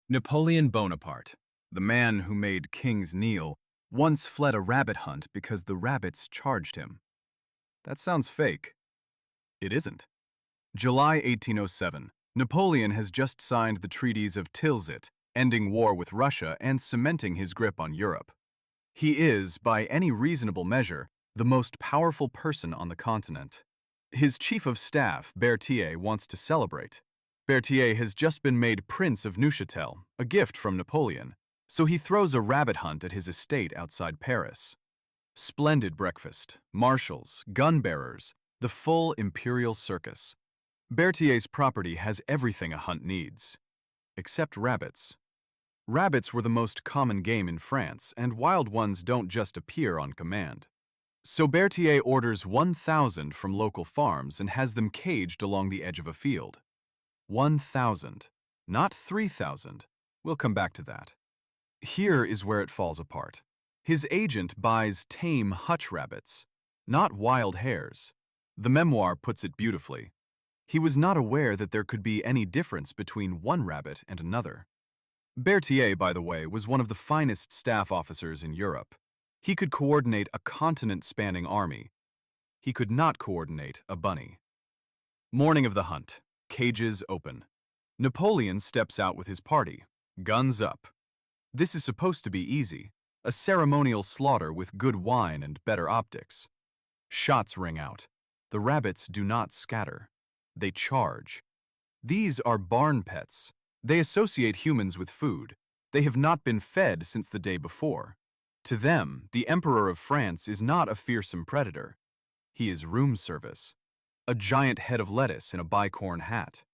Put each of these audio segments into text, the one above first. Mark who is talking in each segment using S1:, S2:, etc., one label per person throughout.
S1: Napoleon Bonaparte, the man who made kings kneel, once fled a rabbit hunt because the rabbits charged him. That sounds fake. It isn't. July 1807. Napoleon has just signed the Treaties of Tilsit, ending war with Russia and cementing his grip on Europe. He is, by any reasonable measure, the most powerful person on the continent. His chief of staff, Berthier, wants to celebrate. Berthier has just been made Prince of Neuchâtel, a gift from Napoleon, so he throws a rabbit hunt at his estate outside Paris. Splendid breakfast, marshals, gun-bearers, the full imperial circus. Berthier's property has everything a hunt needs, except rabbits. Rabbits were the most common game in France, and wild ones don't just appear on command. So Berthier orders 1,000 from local farms and has them caged along the edge of a field. 1,000, not 3,000. We'll come back to that. Here is where it falls apart. His agent buys tame hutch rabbits, not wild hares. The memoir puts it beautifully. He was not aware that there could be any difference between one rabbit and another. Berthier, by the way, was one of the finest staff officers in Europe. He could coordinate a continent-spanning army. He could not coordinate a bunny. Morning of the hunt. Cages open. Napoleon steps out with his party. Guns up. This is supposed to be easy. A ceremonial slaughter with good wine and better optics. Shots ring out. The rabbits do not scatter. They charge. These are barn pets. They associate humans with food. They have not been fed since the day before. To them, the Emperor of France is not a fearsome predator. He is room service. A giant head of lettuce in a bicorn hat.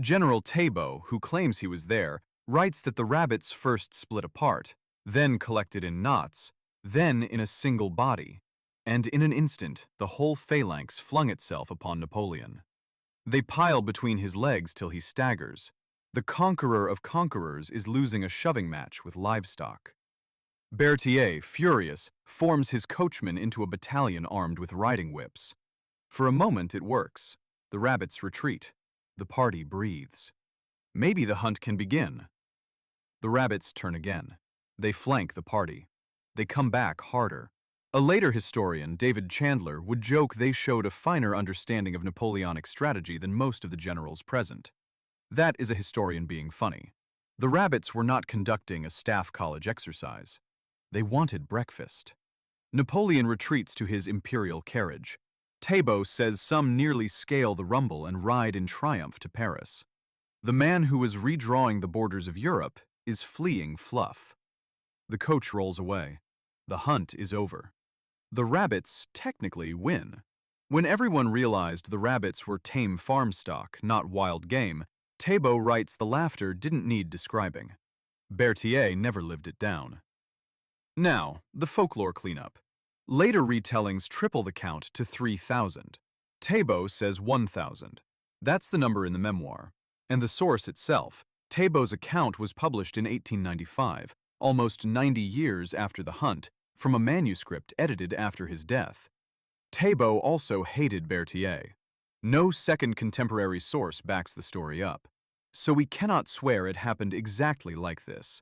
S1: General Thiébault, who claims he was there, writes that the rabbits first split apart, then collected in knots, then in a single body, and in an instant the whole phalanx flung itself upon Napoleon. They pile between his legs till he staggers. The conqueror of conquerors is losing a shoving match with livestock. Berthier, furious, forms his coachmen into a battalion armed with riding whips. For a moment it works. The rabbits retreat. The party breathes. Maybe the hunt can begin. The rabbits turn again. They flank the party. They come back harder. A later historian, David Chandler, would joke they showed a finer understanding of Napoleonic strategy than most of the generals present. That is a historian being funny. The rabbits were not conducting a staff college exercise. They wanted breakfast. Napoleon retreats to his imperial carriage. Thiébault says some nearly scale the rumble and ride in triumph to Paris. The man who was redrawing the borders of Europe is fleeing fluff. The coach rolls away. The hunt is over. The rabbits technically win. When everyone realized the rabbits were tame farm stock, not wild game, Thiébault writes the laughter didn't need describing. Berthier never lived it down. Now, the folklore cleanup. Later retellings triple the count to 3,000. Thiébault says 1,000. That's the number in the memoir. And the source itself, Thiébault's account was published in 1895, almost 90 years after the hunt, from a manuscript edited after his death. Thiébault also hated Berthier. No second contemporary source backs the story up, so we cannot swear it happened exactly like this.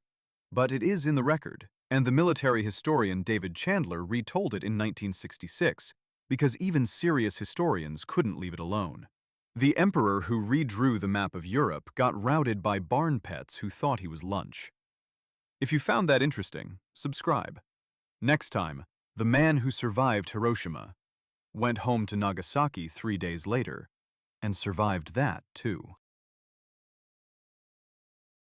S1: But it is in the record, and the military historian David Chandler retold it in 1966, because even serious historians couldn't leave it alone. The emperor who redrew the map of Europe got routed by barn pets who thought he was lunch. If you found that interesting, subscribe. Next time, the man who survived Hiroshima went home to Nagasaki 3 days later and survived that too.